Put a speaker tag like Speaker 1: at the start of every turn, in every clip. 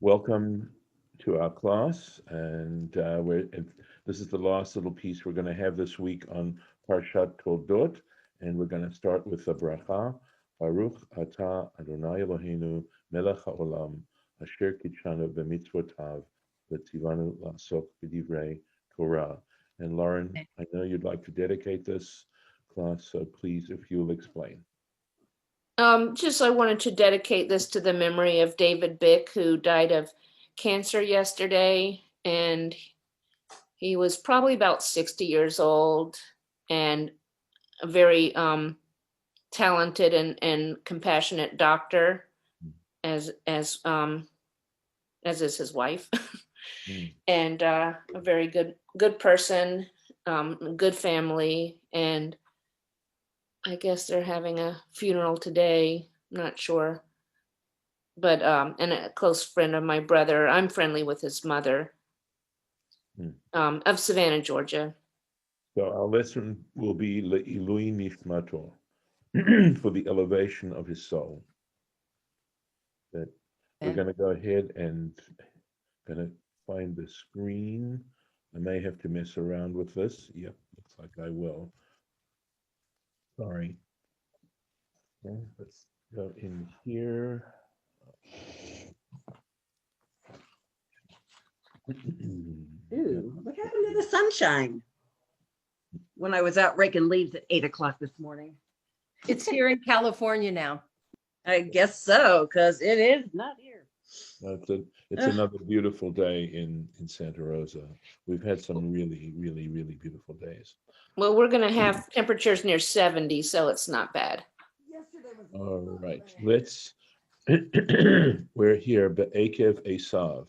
Speaker 1: Welcome to our class, and this is the last little piece we're going to have this week on Parshat Toldot, and we're going to start with the bracha. Baruch atah Adonai Eloheinu melech haolam asher kitshanu b'mitzvotav v'tzivanu la'asok b'divrei Torah. And Lauren, I know you'd like to dedicate this class, so please, if you'll explain.
Speaker 2: I wanted to dedicate this to the memory of David Bick, who died of cancer yesterday, and he was probably about 60 years old and a very talented and compassionate doctor, as is his wife, and a very good person, good family, and I guess they're having a funeral today. I'm not sure. But and a close friend of my brother. I'm friendly with his mother, of Savannah, Georgia.
Speaker 1: So our lesson will be Le'ilui Nishmato, for the elevation of his soul. That we're going to go ahead and going to find the screen. I may have to mess around with this. Yep, looks like I will. Sorry. Okay, let's go in here.
Speaker 3: Ooh, what happened to the sunshine? When I was out raking leaves at 8 o'clock this morning.
Speaker 4: It's here in California now.
Speaker 3: I guess so, because it is not here.
Speaker 1: It's another beautiful day in Santa Rosa. We've had some really, really, really beautiful days.
Speaker 2: Well, we're going to have temperatures near 70, so it's not bad.
Speaker 1: All right, we're here, Be'akev Esav,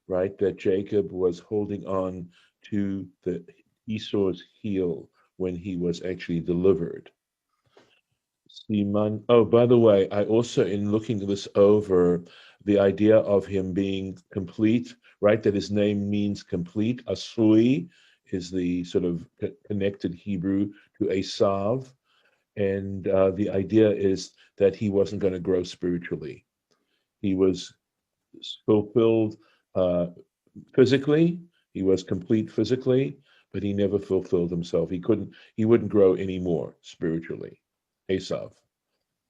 Speaker 1: right? That Jacob was holding on to the Esau's heel when he was actually delivered. Siman. Oh, by the way, I also, in looking this over, the idea of him being complete, right? That his name means complete. Asui is the sort of connected Hebrew to Esav. And the idea is that he wasn't going to grow spiritually. He was fulfilled physically. He was complete physically, but he never fulfilled himself. He wouldn't grow anymore spiritually. Esav.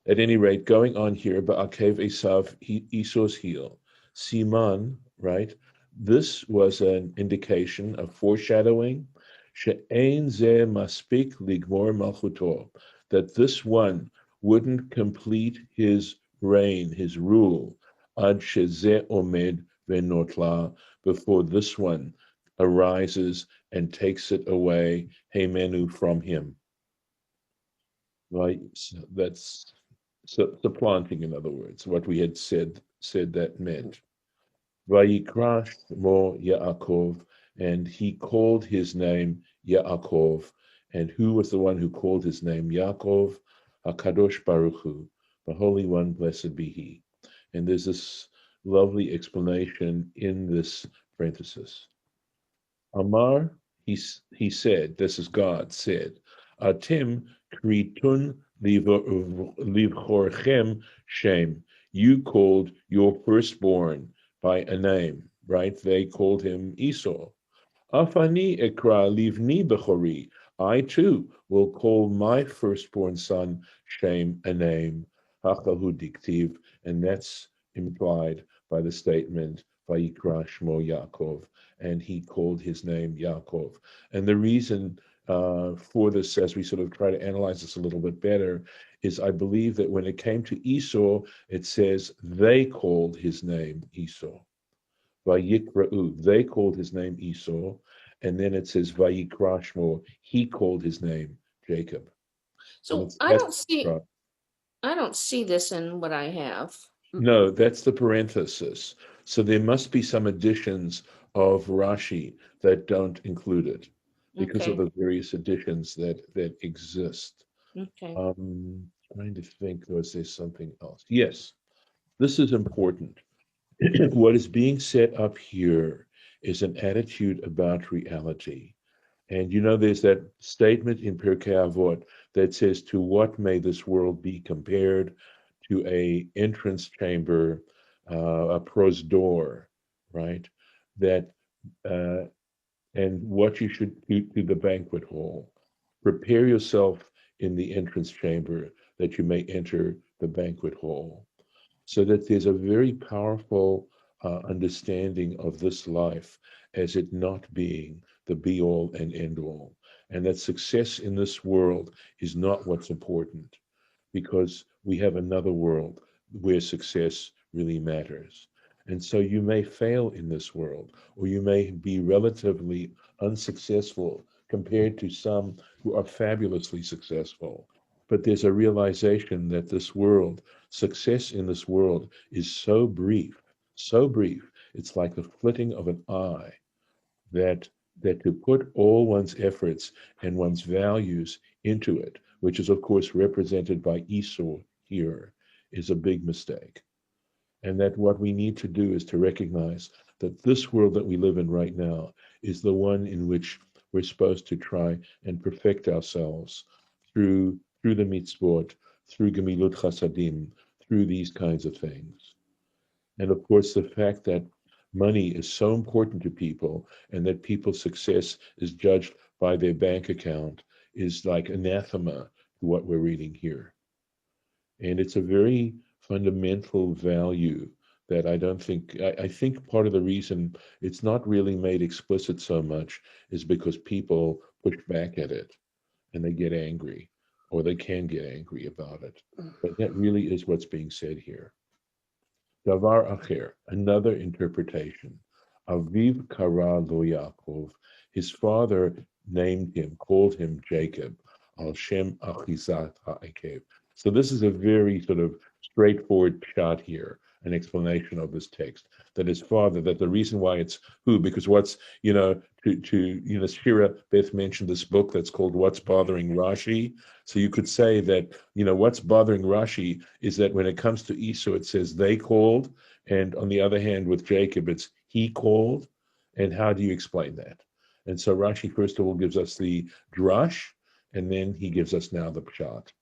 Speaker 1: At any rate, going on here, Ba'akev Esav, Esau's heel. Siman, right? This was an indication of foreshadowing. She'ein ze maspik ligmor malchuto, that this one wouldn't complete his reign, his rule, ad sheze omed venotla, before this one arises and takes it away, heimenu, from him. Right? So that's supplanting, in other words, what we had said that meant. Vayikra Shmo Yaakov, and he called his name Yaakov. And who was the one who called his name Yaakov? HaKadosh Baruch Hu, the Holy One, blessed be He. And there's this lovely explanation in this parenthesis. Amar, he said, this is God said, Atim kritun livchorchem shem. You called your firstborn by a name, right? They called him Esau. Afani ekra livni bechori. I too will call my firstborn son Shem a name. Hachahu diktiv, and that's implied by the statement Vayikra Shmo Yaakov, and he called his name Yaakov. And the reason for this, as we sort of try to analyze this a little bit better, is I believe that when it came to Esau, it says they called his name Esau. Vayikra'u, they called his name Esau, and then it says Vayikra Shmo, he called his name Jacob.
Speaker 2: So I don't see this in what I have.
Speaker 1: No, that's the parenthesis. So there must be some additions of Rashi that don't include it because of the various additions that exist.
Speaker 2: Okay.
Speaker 1: Trying to think, was there something else? Yes, this is important. What is being set up here is an attitude about reality. And there's that statement in Pirkei Avot that says, to what may this world be compared? To a entrance chamber a prosdor, right? That and what you should do to the banquet hall. Prepare yourself in the entrance chamber that you may enter the banquet hall. So that there's a very powerful understanding of this life as it not being the be all and end all. And that success in this world is not what's important, because we have another world where success really matters. And so you may fail in this world, or you may be relatively unsuccessful compared to some who are fabulously successful. But there's a realization that this world, success in this world, is so brief, so brief. It's like the flitting of an eye, that to put all one's efforts and one's values into it, which is of course represented by Esau here, is a big mistake. And that what we need to do is to recognize that this world that we live in right now is the one in which we're supposed to try and perfect ourselves through the mitzvot, through gemilut chasadim, through these kinds of things. And of course, the fact that money is so important to people and that people's success is judged by their bank account is like anathema to what we're reading here. And it's a very fundamental value that I don't think, I think part of the reason it's not really made explicit so much is because people push back at it and they get angry, or they can get angry about it. But that really is what's being said here. Davar acher, another interpretation. Aviv kara lo Yaakov, his father named him, called him Jacob, al shem achizat ha'akev. So this is a very sort of straightforward shot here, an explanation of this text, that his father, that the reason why it's who, because what's, Shira Beth mentioned this book that's called What's Bothering Rashi. So you could say that, what's bothering Rashi is that when it comes to Esau, it says they called, and on the other hand, with Jacob, it's he called. And how do you explain that? And so Rashi, first of all, gives us the drash, and then he gives us now the pshat.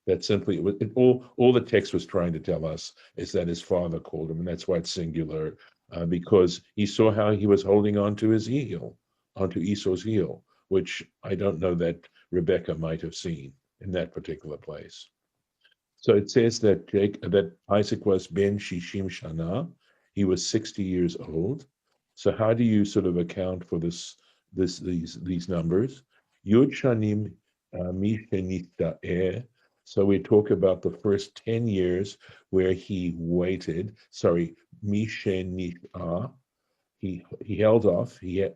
Speaker 1: That simply, all the text was trying to tell us is that his father called him, and that's why it's singular, because he saw how he was holding on to his heel, onto Esau's heel, which I don't know that Rebecca might have seen in that particular place. So it says that Isaac was ben shishim shana, he was 60 years old. So how do you sort of account for these numbers? Yud shanim mishenita'eh. So we talk about the first 10 years where he waited. Sorry, mishenita'ah. He held off. He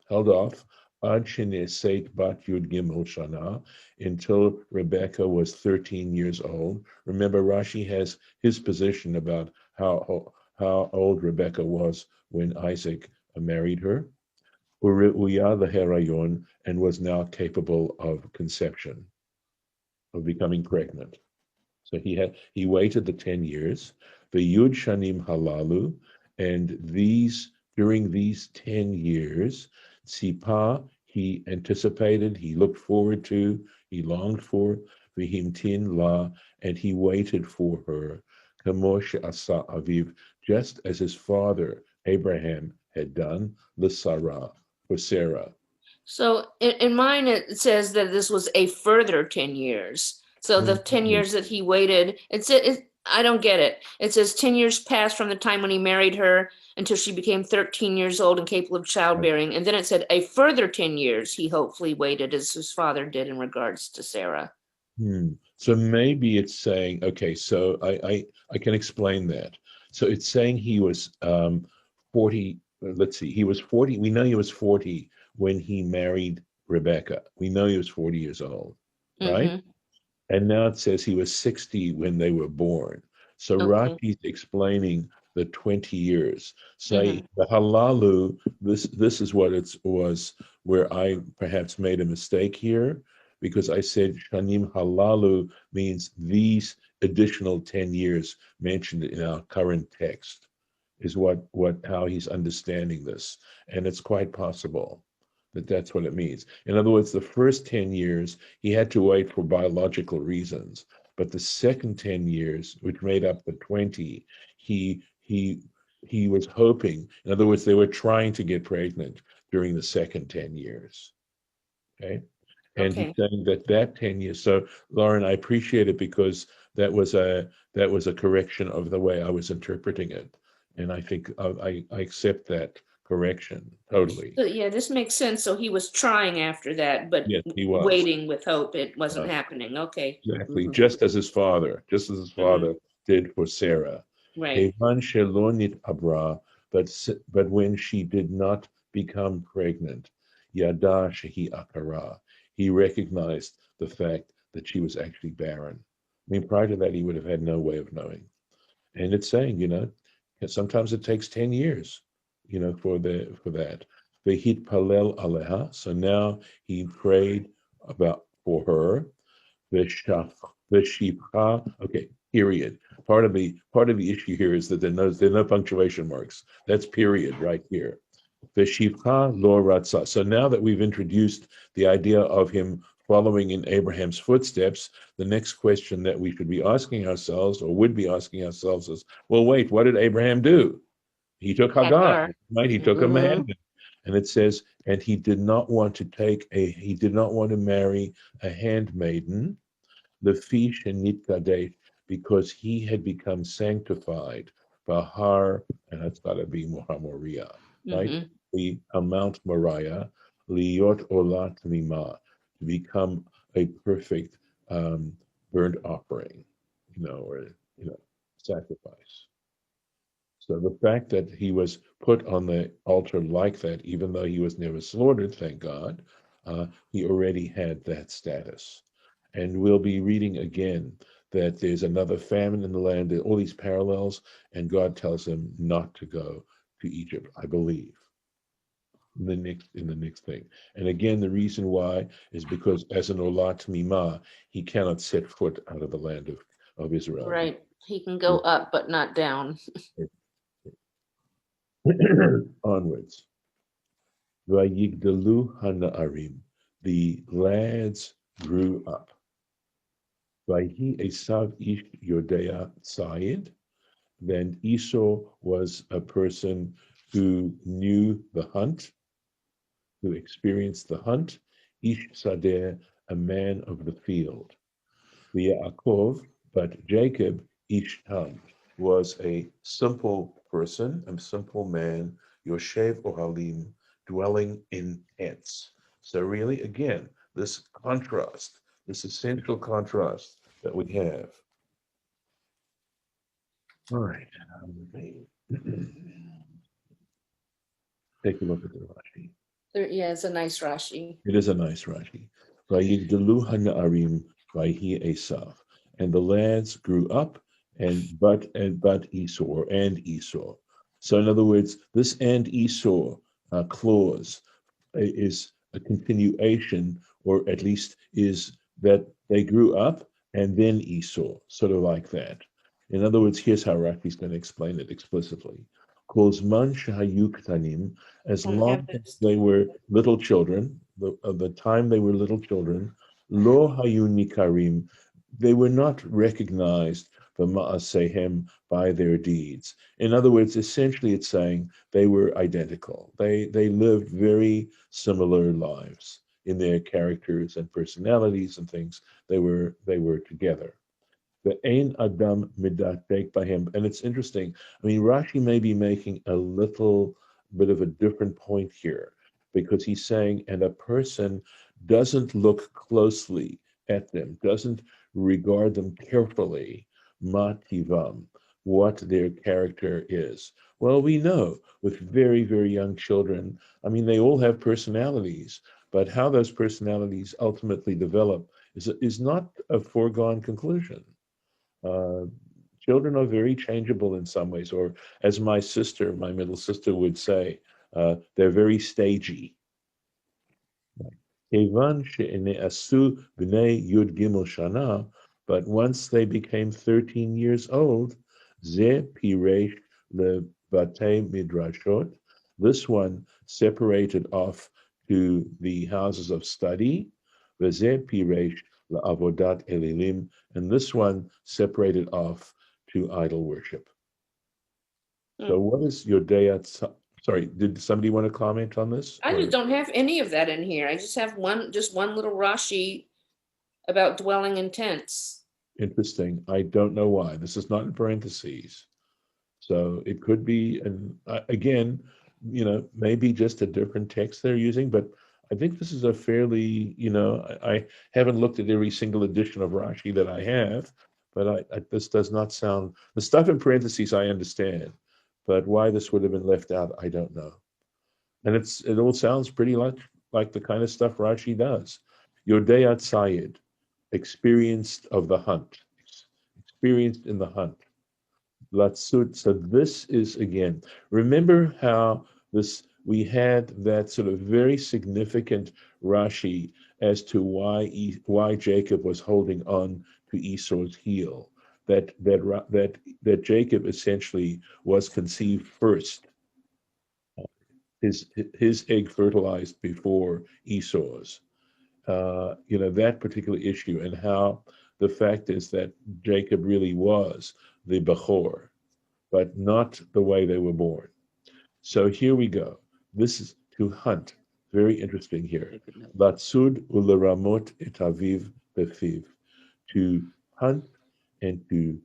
Speaker 1: held off ad sheneseit bat yud gimel shana, until Rebecca was 13 years old. Remember, Rashi has his position about how old Rebecca was when Isaac married her. Ure'uya leherayon, and was now capable of conception, of becoming pregnant. So he waited the 10 years. The yud shanim halalu, and during these 10 years, Tzipah, he anticipated, he looked forward to, he longed for, v'himtin la, and he waited for her, kamo she'asa aviv, just as his father Abraham had done, l'Sarah, for Sarah.
Speaker 2: So in mine, it says that this was a further 10 years. So the 10 years that he waited, I don't get it. It says 10 years passed from the time when he married her until she became 13 years old and capable of childbearing. And then it said a further 10 years he hopefully waited, as his father did in regards to Sarah.
Speaker 1: So maybe it's saying, okay, so I can explain that. So it's saying he was 40, let's see, he was 40. We know he was 40 when he married Rebecca. We know he was 40 years old, right?
Speaker 2: Mm-hmm.
Speaker 1: And now it says he was 60 when they were born. So
Speaker 2: Okay.
Speaker 1: Rashi's explaining the 20 years. Say the halalu, this is what it was, where I perhaps made a mistake here, because I said shanim halalu means these additional 10 years mentioned in our current text is how he's understanding this. And it's quite possible that that's what it means. In other words, the first 10 years, he had to wait for biological reasons. but the second 10 years, which made up the 20, he was hoping. In other words, they were trying to get pregnant during the second 10 years. Okay. And he's
Speaker 2: Okay.
Speaker 1: saying that 10 years. So Lauren, I appreciate it because that was a correction of the way I was interpreting it. And I think I accept that correction totally.
Speaker 2: So, yeah, this makes sense. So he was trying after that, but
Speaker 1: Yes, he was.
Speaker 2: waiting with hope. It wasn't
Speaker 1: Uh,
Speaker 2: happening. Okay.
Speaker 1: Exactly.
Speaker 3: Mhm.
Speaker 1: Just as his father did for Sarah.
Speaker 2: Right.
Speaker 1: Kevan shelonit abra, but when she did not become pregnant, yada shehi akara, he recognized the fact that she was actually barren. I mean, prior to that, he would have had no way of knowing. And it's saying, sometimes it takes 10 years, for that. Vehit palel aleha. So now he prayed for her. Veshipcha. Okay, period. Part of the issue here is that there are no punctuation marks. That's period right here. Veshipcha lo ratza. So now that we've introduced the idea of him following in Abraham's footsteps, the next question that we should be asking ourselves, or would be asking ourselves, is, well, wait, what did Abraham do? He took Hagar,
Speaker 2: Hagar.
Speaker 1: right? He took a
Speaker 3: Mhm.
Speaker 1: man, and it says, and he did not want to marry a handmaiden, the fish and Nitkadesh, because he had become sanctified. Bahar, and that's got to be Mohamoriah, right?
Speaker 2: Mm-hmm.
Speaker 1: The Mount Moriah, Liot Olat Mima, to become a perfect burnt offering, or sacrifice. So the fact that he was put on the altar like that, even though he was never slaughtered, thank God, he already had that status. And we'll be reading again that there's another famine in the land, all these parallels, and God tells him not to go to Egypt, I believe, in the next thing. And again, the reason why is because as an Olat Mima, he cannot set foot out of the land of Israel.
Speaker 2: Right. He can go up, but not down.
Speaker 1: Onwards. Vayigdalu hana'arim. The lads grew up. Vayhi Esav ish Yodea Sayid. Then Esau was a person who knew the hunt, who experienced the hunt. Ish Sadeh, a man of the field. Yaakov, but Jacob, Ish Tam, was a simple person, a simple man, Yoshev Ohalim, dwelling in tents. So really, again, this contrast, this essential contrast that we have. All right. Take a look at the Rashi.
Speaker 2: Yeah, it's a nice Rashi.
Speaker 1: It is a nice Rashi. Vayigdalu hana'arim vayhi Esav. And the lads grew up, but Esau, and Esau. So in other words, this and Esau clause is a continuation, or at least is that they grew up and then Esau, sort of like that. In other words, here's how Rafi's going to explain it explicitly. Kozman shahayu ktanim, as
Speaker 2: I have
Speaker 1: long as
Speaker 2: this.
Speaker 1: they were little children, the time they were little children, lo hayu nikarim, they were not recognized b'ma'asehem, by their deeds. In other words, essentially it's saying they were identical. They lived very similar lives in their characters and personalities and things. They were together. The Ein Adam Midatek by him. And it's interesting. I mean, Rashi may be making a little bit of a different point here, because he's saying, and a person doesn't look closely at them, doesn't regard them carefully, mativam, what their character is. Well, we know with very, very young children, I mean, they all have personalities, but how those personalities ultimately develop is not a foregone conclusion. Uh, Children are very changeable in some ways, or as my middle sister would say, they're very stagey. Kevan she'ne'asu b'nei yud gimel shana, but once they became 13 years old, ze piresh levatei midrashot, this one separated off to the houses of study, v'ze piresh la'avodat elilim, and this one separated off to idol worship. So what is your day at? Sorry, did somebody want to comment on this?
Speaker 2: I just
Speaker 1: or-
Speaker 2: don't have any of that in here. I just have one little Rashi about dwelling in tents.
Speaker 1: Interesting. I don't know why. This is not in parentheses. So it could be, and again, maybe just a different text they're using, but I think this is a fairly, I haven't looked at every single edition of Rashi that I have, but this does not sound, the stuff in parentheses I understand, but why this would have been left out, I don't know. And it all sounds pretty like the kind of stuff Rashi does. Yodei Sayed, experienced of the hunt, experienced in the hunt. Latsut. So this is again, remember how we had that sort of very significant Rashi as to why Jacob was holding on to Esau's heel. That Jacob essentially was conceived first. His egg fertilized before Esau's. That particular issue, and how the fact is that Jacob really was the Bechor, but not the way they were born. So here we go. This is to hunt. Very interesting here. Latsud uleramot et aviv befiv. To hunt and to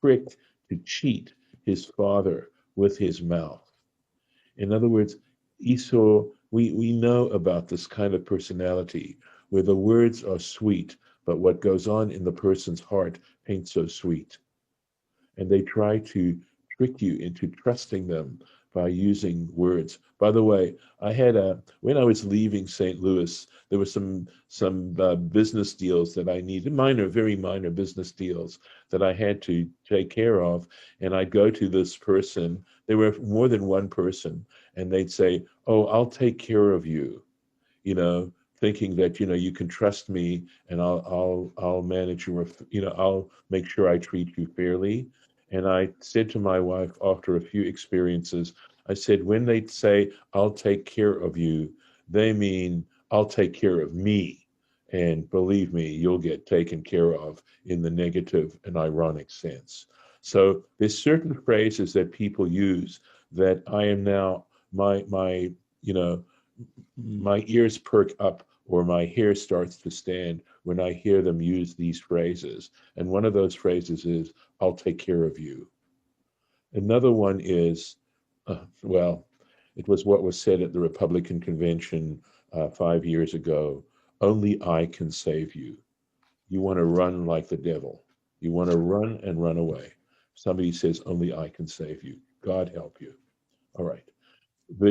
Speaker 1: trick, to cheat his father with his mouth. In other words, Esau, we know about this kind of personality where the words are sweet, but what goes on in the person's heart ain't so sweet. And they try to trick you into trusting them by using words. By the way, when I was leaving St. Louis, there were some business deals that I needed, very minor business deals that I had to take care of. And I'd go to this person. There were more than one person, and they'd say, "Oh, I'll take care of you," thinking that you can trust me, and I'll manage your, I'll make sure I treat you fairly. And I said to my wife after a few experiences, I said, when they say, "I'll take care of you," they mean, "I'll take care of me." And believe me, you'll get taken care of in the negative and ironic sense. So there's certain phrases that people use that I am now, my ears perk up or my hair starts to stand when I hear them use these phrases. And one of those phrases is, "I'll take care of you." Another one is, it was what was said at the Republican convention 5 years ago: "Only I can save you." You want to run like the devil. You want to run and run away. Somebody says, "Only I can save you." God help you. All right. So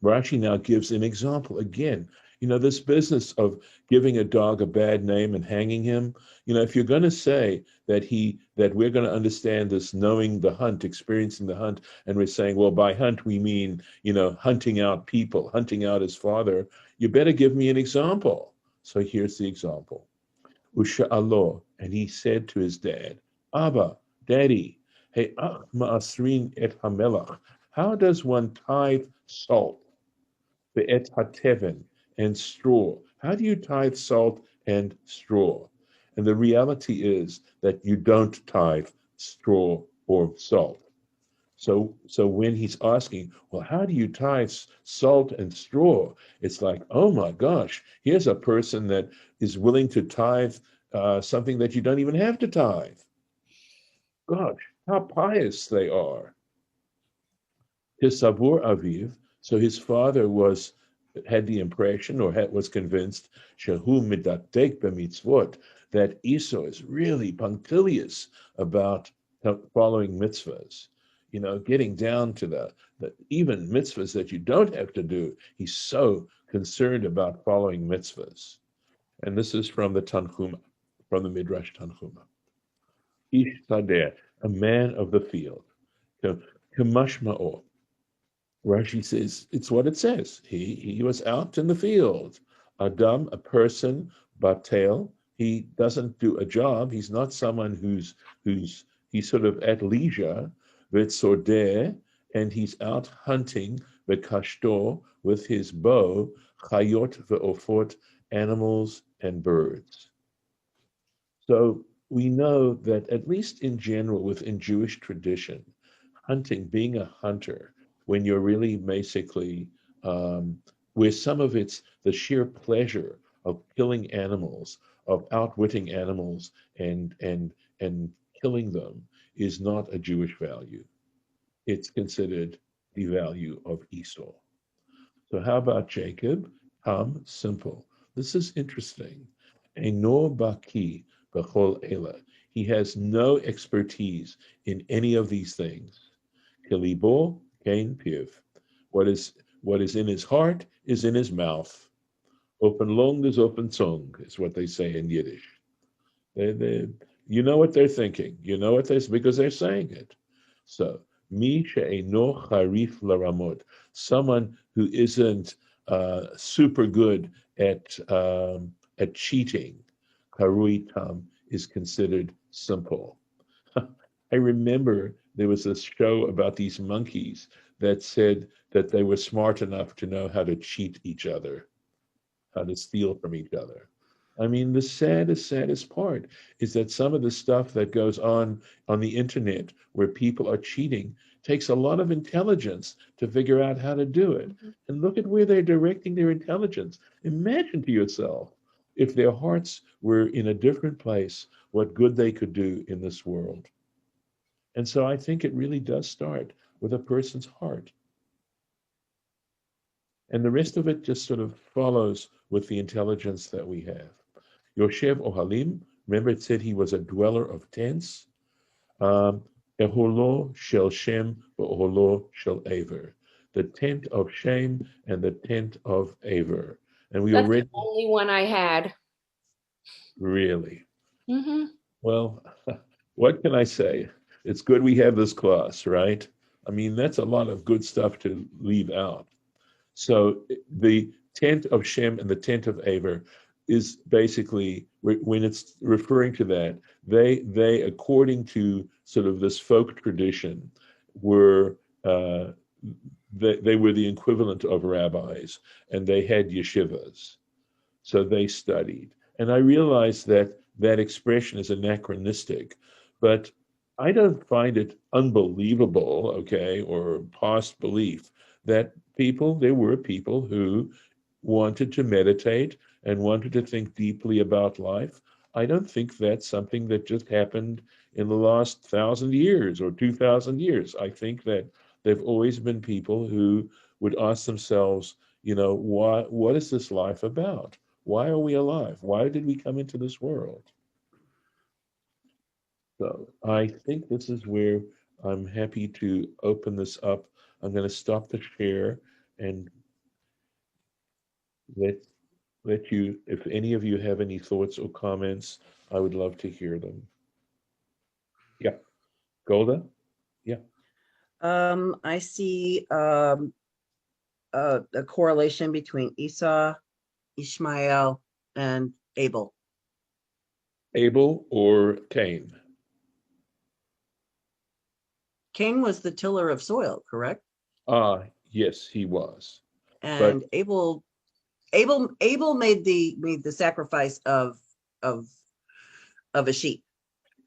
Speaker 1: Rashi now gives an example again. This business of giving a dog a bad name and hanging him. If you're going to say that we're going to understand this, knowing the hunt, experiencing the hunt, and we're saying, well, by hunt we mean hunting out people, hunting out his father. You better give me an example. So here's the example. Usha'alo, and he said to his dad, "Abba, Daddy, hey, ma'asrin et hamelach." How does one tithe salt, ve'et hateven, and straw? How do you tithe salt and straw? And the reality is that you don't tithe straw or salt. So when he's asking, well, how do you tithe salt and straw? It's like, oh my gosh, here's a person that is willing to tithe something that you don't even have to tithe. Gosh, how pious they are. His Savur Aviv, so his father had the impression or was convinced Shehu midatek b'mitzvot, that Esau is really punctilious about following mitzvahs, getting down to the even mitzvahs that you don't have to do. He's so concerned about following mitzvahs. And this is from the Tanhuma, from the Midrash Tanhuma. Ish Sadeh, a man of the field. Kamashma'o. Rashi says it's what it says. He was out in the field. Adam, a person, batel. He doesn't do a job. He's not someone he's sort of at leisure. V'tzodeh, and he's out hunting v'kashto with his bow, chayot ve'ofot, animals, and birds. So we know that, at least in general, within Jewish tradition, hunting, being a hunter, when you're really basically, where some of it's the sheer pleasure of killing animals, of outwitting animals and killing them, is not a Jewish value. It's considered the value of Esau. So how about Jacob? Simple. This is interesting. Eino baki b'chol ela. He has no expertise in any of these things. Kilibo kein piv. What is in his heart is in his mouth. Open lung is open tongue, is what they say in Yiddish. You know what they're thinking. You know what because they're saying it. So, mi she'eino charif laramot, someone who isn't super good at cheating, karui tam, is considered simple. I remember there was this show about these monkeys that said that they were smart enough to know how to cheat each other, how to steal from each other. I mean, the saddest part is that some of the stuff that goes on the internet where people are cheating takes a lot of intelligence to figure out how to do it. And look at where they're directing their intelligence. Imagine to yourself if their hearts were in a different place, what good they could do in this world. And so I think it really does start with a person's heart. And the rest of it just sort of follows with the intelligence that we have. Yoshev Ohalim, remember it said he was a dweller of tents. Eholo shel Shem v'Oholo shel Aver. The tent of Shem and the tent of Aver. And we
Speaker 2: That's
Speaker 1: already...
Speaker 2: the only one I had.
Speaker 1: Really?
Speaker 2: Mm-hmm.
Speaker 1: Well, what can I say? It's good we have this class, right? I mean, that's a lot of good stuff to leave out. So the tent of Shem and the tent of Aver is basically, when it's referring to that, they according to sort of this folk tradition, were they were the equivalent of rabbis, and they had yeshivas, so they studied. And I realize that that expression is anachronistic, but I don't find it unbelievable, okay, or past belief that there were people who wanted to meditate and wanted to think deeply about life. I don't think that's something that just happened in the last 1,000 years or 2,000 years. I think that there've always been people who would ask themselves, what is this life about? Why are we alive? Why did we come into this world? So I think this is where I'm happy to open this up. I'm going to stop the share and let you, if any of you have any thoughts or comments, I would love to hear them. Yeah, Golda? Yeah.
Speaker 3: I see a correlation between Esau, Ishmael, and Abel.
Speaker 1: Abel or Cain?
Speaker 3: Cain was the tiller of soil, correct?
Speaker 1: Yes, he was.
Speaker 3: And Abel made the sacrifice of a sheep.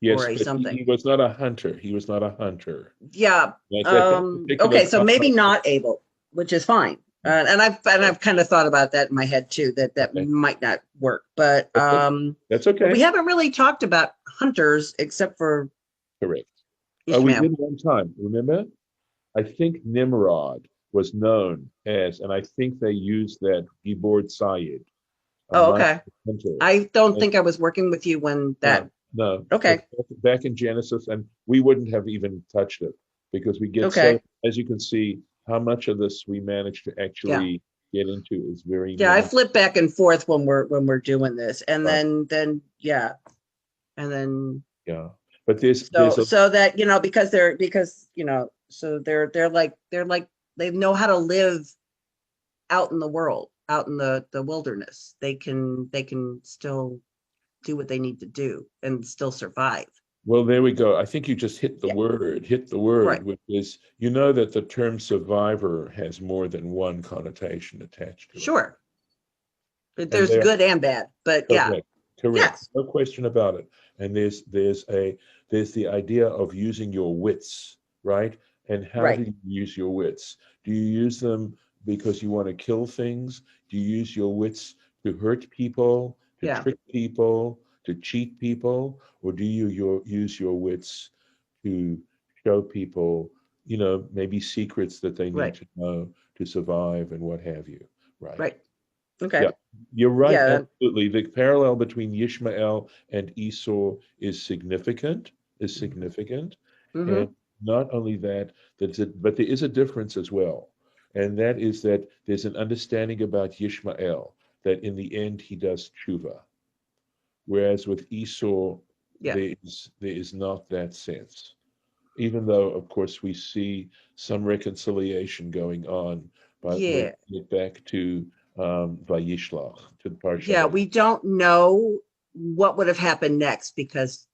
Speaker 1: Yes,
Speaker 3: or
Speaker 1: but
Speaker 3: something.
Speaker 1: he was not a hunter. He was not a hunter.
Speaker 3: Yeah.
Speaker 1: Particular
Speaker 3: Okay, so maybe
Speaker 1: context.
Speaker 3: not Abel, which is fine. And I've kind of thought about that in my head too, that
Speaker 1: Okay.
Speaker 3: might not work. But
Speaker 1: That's okay.
Speaker 3: we haven't really talked about hunters except for
Speaker 1: Correct.
Speaker 3: Ishmael.
Speaker 1: We did one time, remember? I think Nimrod was known as, and I think they used that Gibor Sayed.
Speaker 3: Okay. I don't think I was working with you when that.
Speaker 1: No.
Speaker 3: Okay.
Speaker 1: Back in Genesis, and we wouldn't have even touched it because we get
Speaker 3: Okay.
Speaker 1: so, as you can see, how much of this we managed to actually get into is very.
Speaker 3: Yeah, I flip back and forth when we're doing this, and
Speaker 1: Right.
Speaker 3: then yeah, and then
Speaker 1: Yeah, but there's
Speaker 3: so that because they're like they know how to live out in the world, out in the wilderness. They can still do what they need to do and still survive.
Speaker 1: Well, there we go. I think you just hit the word,
Speaker 3: Right.
Speaker 1: which is, that the term survivor has more than one connotation attached to it.
Speaker 3: Sure. There's
Speaker 1: they're
Speaker 3: good and bad, but yeah,
Speaker 1: correct. Correct.
Speaker 3: yes,
Speaker 1: No question about it. And there's the idea of using your wits, right? And how do
Speaker 3: right,
Speaker 1: you use your wits? Do you use them because you want to kill things? Do you use your wits to hurt people, to
Speaker 3: yeah,
Speaker 1: trick people, to cheat people, or do you use your wits to show people, maybe secrets that they need
Speaker 3: right,
Speaker 1: to know to survive and what have you, right?
Speaker 3: right. Okay,
Speaker 1: Yeah, you're right.
Speaker 3: yeah,
Speaker 1: Absolutely. The parallel between Ishmael and Esau is significant, is significant.
Speaker 3: mm-hmm,
Speaker 1: And not only that, but there is a difference as well. And that is that there's an understanding about Ishmael that in the end he does tshuva. Whereas with Esau,
Speaker 3: yeah,
Speaker 1: there is not that sense. Even though, of course, we see some reconciliation going on, but when
Speaker 3: yeah,
Speaker 1: we get back to Vayishlach, to the Parsha
Speaker 3: yeah. We don't know what would have happened next because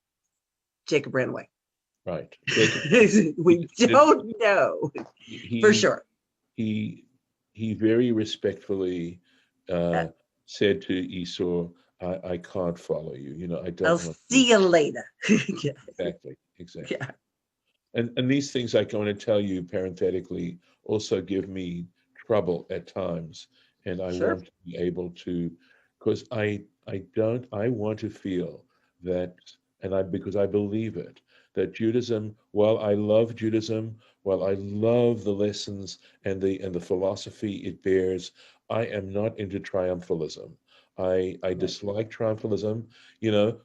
Speaker 3: Jacob ran away.
Speaker 1: right. Jacob,
Speaker 3: We don't know for
Speaker 1: he
Speaker 3: sure.
Speaker 1: he he very respectfully
Speaker 3: Uh,
Speaker 1: uh, said to Esau, I can't follow you. I
Speaker 3: I'll
Speaker 1: don't want to.
Speaker 3: see you later. Yeah,
Speaker 1: Exactly, exactly.
Speaker 3: yeah,
Speaker 1: And these things I can only tell you parenthetically also give me trouble at times, and I
Speaker 3: sure.
Speaker 1: want to be able to, because I want to feel that, and I because I believe it, that Judaism, while I love Judaism, while I love the lessons and the philosophy it bears, I am not into triumphalism. I
Speaker 3: Right,
Speaker 1: dislike triumphalism.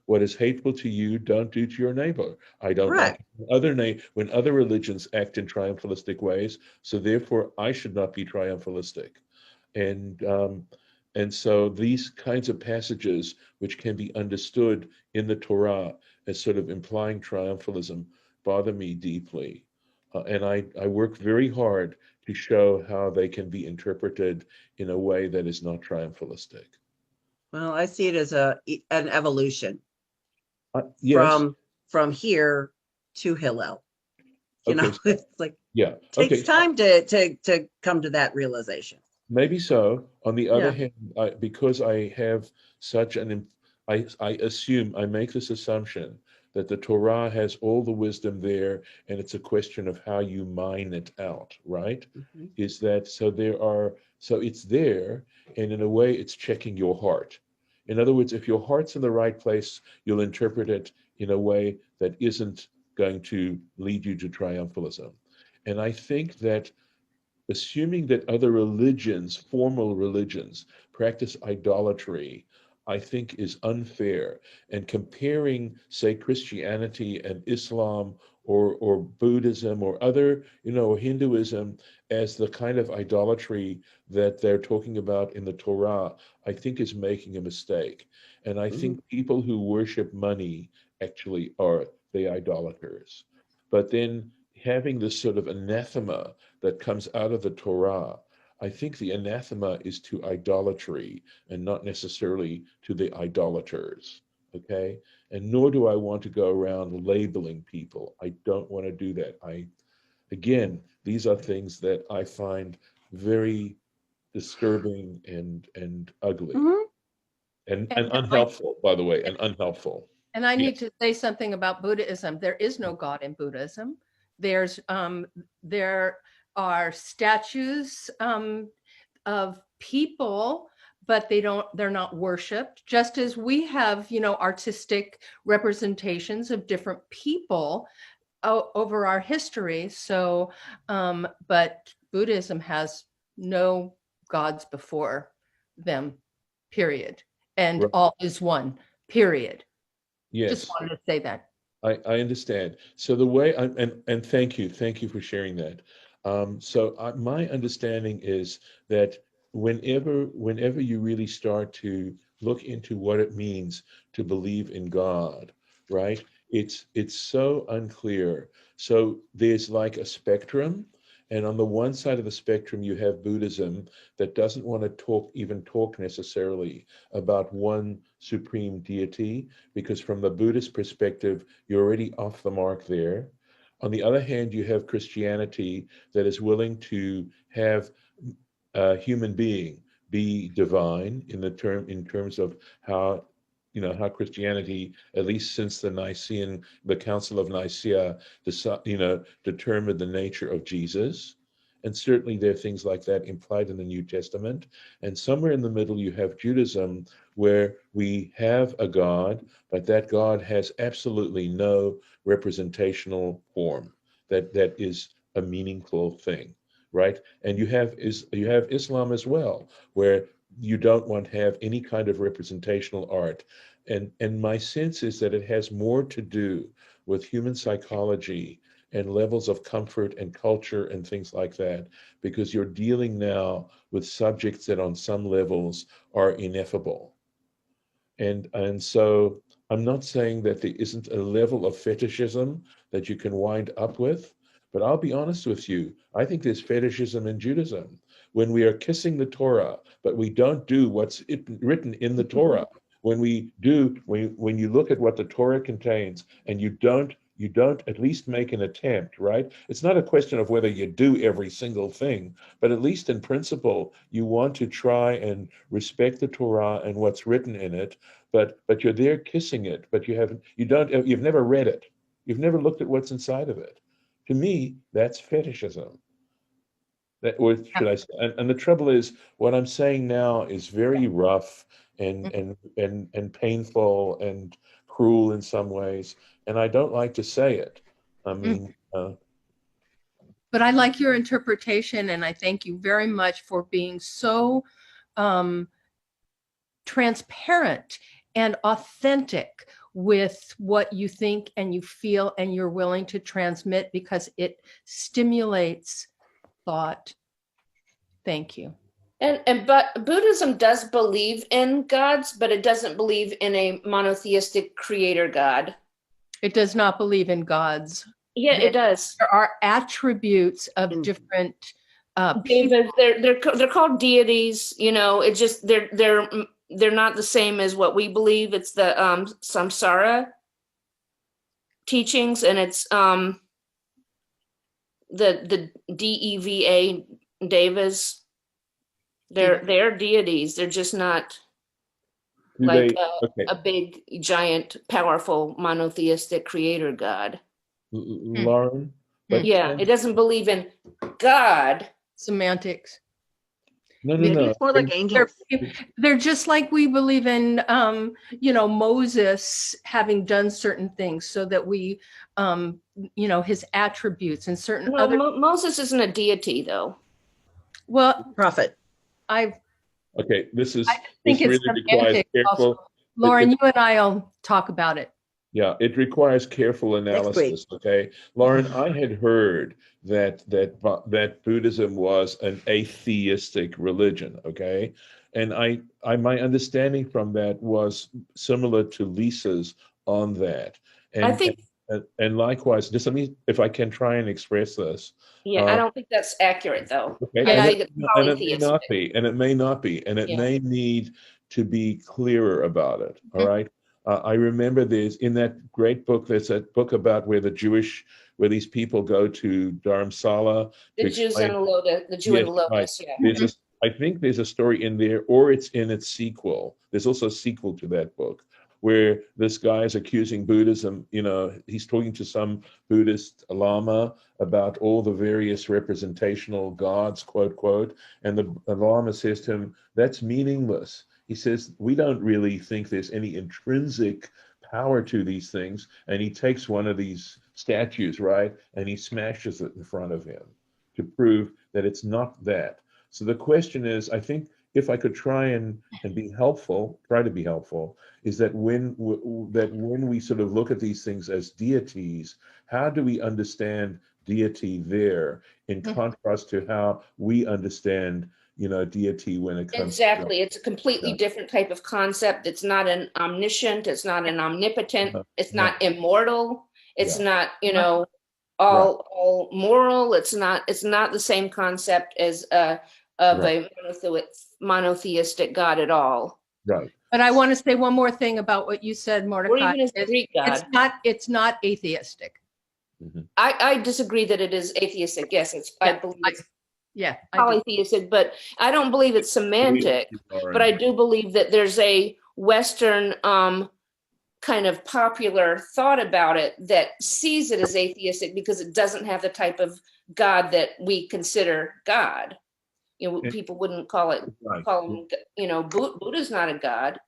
Speaker 1: What is hateful to you, don't do to your neighbor. I don't
Speaker 3: right.
Speaker 1: like when other religions act in triumphalistic ways, so therefore I should not be triumphalistic. And so these kinds of passages, which can be understood in the Torah as sort of implying triumphalism, bother me deeply. And I work very hard to show how they can be interpreted in a way that is not triumphalistic.
Speaker 3: Well, I see it as an evolution
Speaker 1: Yes.
Speaker 3: from here to Hillel.
Speaker 1: Okay.
Speaker 3: It's like
Speaker 1: Yeah.
Speaker 3: takes
Speaker 1: Okay.
Speaker 3: time to come to that realization.
Speaker 1: Maybe so. On the other
Speaker 3: Yeah.
Speaker 1: hand, because I have such I assume, I make this assumption that the Torah has all the wisdom there, and it's a question of how you mine it out, right?
Speaker 3: Mhm.
Speaker 1: Is that so it's there, and in a way, it's checking your heart. In other words, if your heart's in the right place, you'll interpret it in a way that isn't going to lead you to triumphalism. And I think that assuming that other religions, formal religions, practice idolatry, I think is unfair. And comparing, say, Christianity and Islam or Buddhism or other, Hinduism as the kind of idolatry that they're talking about in the Torah, I think is making a mistake. And I
Speaker 3: Mhm.
Speaker 1: think people who worship money actually are the idolaters. But then having this sort of anathema that comes out of the Torah, I think the anathema is to idolatry and not necessarily to the idolaters. Okay. And nor do I want to go around labeling people. I don't want to do that. Again, these are things that I find very disturbing and ugly
Speaker 3: Mhm.
Speaker 1: and
Speaker 4: And I
Speaker 1: unhelpful, by the way, and unhelpful.
Speaker 4: and I need
Speaker 1: Yes.
Speaker 4: to say something about Buddhism. There is no God in Buddhism. There are statues of people, but they're not worshipped, just as we have, artistic representations of different people over our history. So but Buddhism has no gods before them, period, and
Speaker 1: Right.
Speaker 4: all is one, period. Just
Speaker 1: Yes.
Speaker 4: wanted to say that.
Speaker 1: I understand. So the way and thank you for sharing that. So my understanding is that whenever you really start to look into what it means to believe in God, right? It's so unclear. So there's like a spectrum, and on the one side of the spectrum you have Buddhism that doesn't want to talk necessarily about one supreme deity, because from the Buddhist perspective, you're already off the mark there. On the other hand, you have Christianity that is willing to have a human being be divine in terms of how, how Christianity, at least since the Council of Nicaea, determined the nature of Jesus. And certainly there are things like that implied in the New Testament. And somewhere in the middle, you have Judaism, where we have a God, but that God has absolutely no representational form that is a meaningful thing, right? And you have Islam as well, where you don't want to have any kind of representational art. And my sense is that it has more to do with human psychology and levels of comfort and culture and things like that, because you're dealing now with subjects that on some levels are ineffable. And so I'm not saying that there isn't a level of fetishism that you can wind up with, but I'll be honest with you, I think there's fetishism in Judaism. When we are kissing the Torah, but we don't do what's written in the Torah. When you look at what the Torah contains and you don't at least make an attempt, right? It's not a question of whether you do every single thing, but at least in principle, you want to try and respect the Torah and what's written in it, but you're there kissing it, but you've never read it. You've never looked at what's inside of it. To me, that's fetishism. Or should I say, and the trouble is, what I'm saying now is very rough and painful and cruel in some ways, and I don't like to say it. I mean,
Speaker 4: But I like your interpretation, and I thank you very much for being so transparent and authentic with what you think and you feel and you're willing to transmit, because it stimulates thought. Thank you.
Speaker 2: But Buddhism does believe in gods, but it doesn't believe in a monotheistic creator God.
Speaker 4: It does not believe in gods.
Speaker 2: Yeah, it does.
Speaker 4: There are attributes of different
Speaker 2: David, they're called deities. It's just they're not the same as what we believe. It's the samsara teachings, and it's the DEVA devas. They're deities. They're just not like a big, giant, powerful, monotheistic creator God.
Speaker 1: Lauren?
Speaker 2: Yeah, it doesn't believe in God.
Speaker 4: semantics.
Speaker 1: No.
Speaker 3: It's more like angels.
Speaker 4: They're just like we believe in, Moses having done certain things, so that we, his attributes and certain
Speaker 2: No,
Speaker 4: other.
Speaker 2: Moses isn't a deity, though.
Speaker 4: Well,
Speaker 3: Prophet.
Speaker 1: This
Speaker 4: think it's
Speaker 1: really requires
Speaker 4: semantic
Speaker 1: careful.
Speaker 4: also. Lauren, you and I'll talk about it.
Speaker 1: Yeah, it requires careful analysis. Okay, Lauren, I had heard that Buddhism was an atheistic religion. Okay, and my understanding from that was similar to Lisa's on that. And
Speaker 2: I think,
Speaker 1: and likewise, just let me, if I can try and express this.
Speaker 2: I don't think that's accurate, though.
Speaker 1: Okay,
Speaker 2: I
Speaker 1: and
Speaker 2: think it's
Speaker 1: it may not
Speaker 2: polytheistic.
Speaker 1: be, and it may not be, and it may need to be clearer about it. All right. I remember there's in that great book, there's a book about where these people go to Dharamsala.
Speaker 2: The Jews and the Lotus, the Jew and the Lotus,
Speaker 1: right. I think there's a story in there, or it's in its sequel. There's also a sequel to that book where this guy is accusing Buddhism. He's talking to some Buddhist Lama about all the various representational gods, quote, quote. And the Lama says to him, that's meaningless. He says, we don't really think there's any intrinsic power to these things. And he takes one of these statues, right, and he smashes it in front of him to prove that it's not that. So the question is, I think, if I could try and be helpful, try to be helpful, is that when we sort of look at these things as deities, how do we understand deity there in contrast to how we understand, deity when it comes
Speaker 2: exactly. It's a completely different type of concept. It's not an omniscient. It's not an omnipotent. It's not immortal. It's not, all moral. It's not the same concept as a monotheistic God at all.
Speaker 1: Right.
Speaker 4: But I want to say one more thing about what you said, Mordecai.
Speaker 2: Or even as a Greek God.
Speaker 4: It's not atheistic.
Speaker 2: I disagree that it is atheistic. Yes, I believe it's
Speaker 4: Yeah. I do.
Speaker 2: polytheistic, but I don't believe it's semantic. But I do believe that there's a Western kind of popular thought about it that sees it as atheistic because it doesn't have the type of God that we consider God. You know,
Speaker 1: Yeah.
Speaker 2: people wouldn't call it,
Speaker 1: Right.
Speaker 2: call him, you know, Buddha's not a God.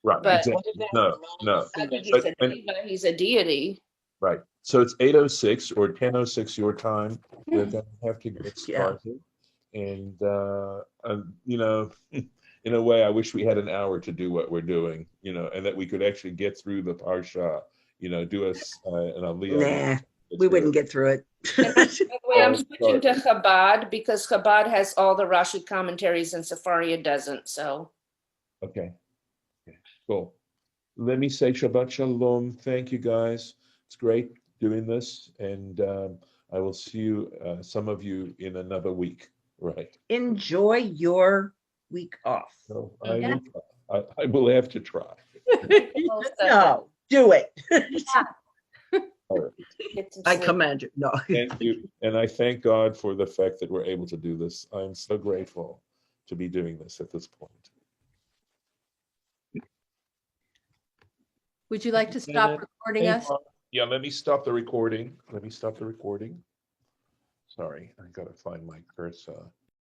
Speaker 1: Right.
Speaker 2: But-
Speaker 1: Exactly. No.
Speaker 2: I think
Speaker 1: But-
Speaker 2: he's a deity.
Speaker 1: Right. So it's 8:06 or 10:06 your time. We're going to have to get
Speaker 3: Yeah.
Speaker 1: started. And, you know, in a way, I wish we had an hour to do what we're doing, you know, and that we could actually get through the Parsha, you know, do us an aliyah.
Speaker 3: Nah, we wouldn't get through it.
Speaker 2: By the way, I'm
Speaker 1: Oh,
Speaker 2: switching to Chabad because Chabad has all the Rashi commentaries and Sefaria doesn't. So
Speaker 1: Okay. Cool. Let me say Shabbat Shalom. Thank you, guys. It's great doing this. And I will see you, some of you, in another week. Right.
Speaker 3: Enjoy your week off.
Speaker 1: So
Speaker 4: Yeah.
Speaker 1: I will have to try.
Speaker 3: No, do it.
Speaker 1: All right.
Speaker 2: get to
Speaker 3: I
Speaker 2: sleep.
Speaker 3: command you. No.
Speaker 1: Thank you. And I thank God for the fact that we're able to do this. I'm so grateful to be doing this at this point.
Speaker 4: Would you like to stop recording us?
Speaker 1: Yeah, let me stop the recording. Sorry, I gotta find my cursor.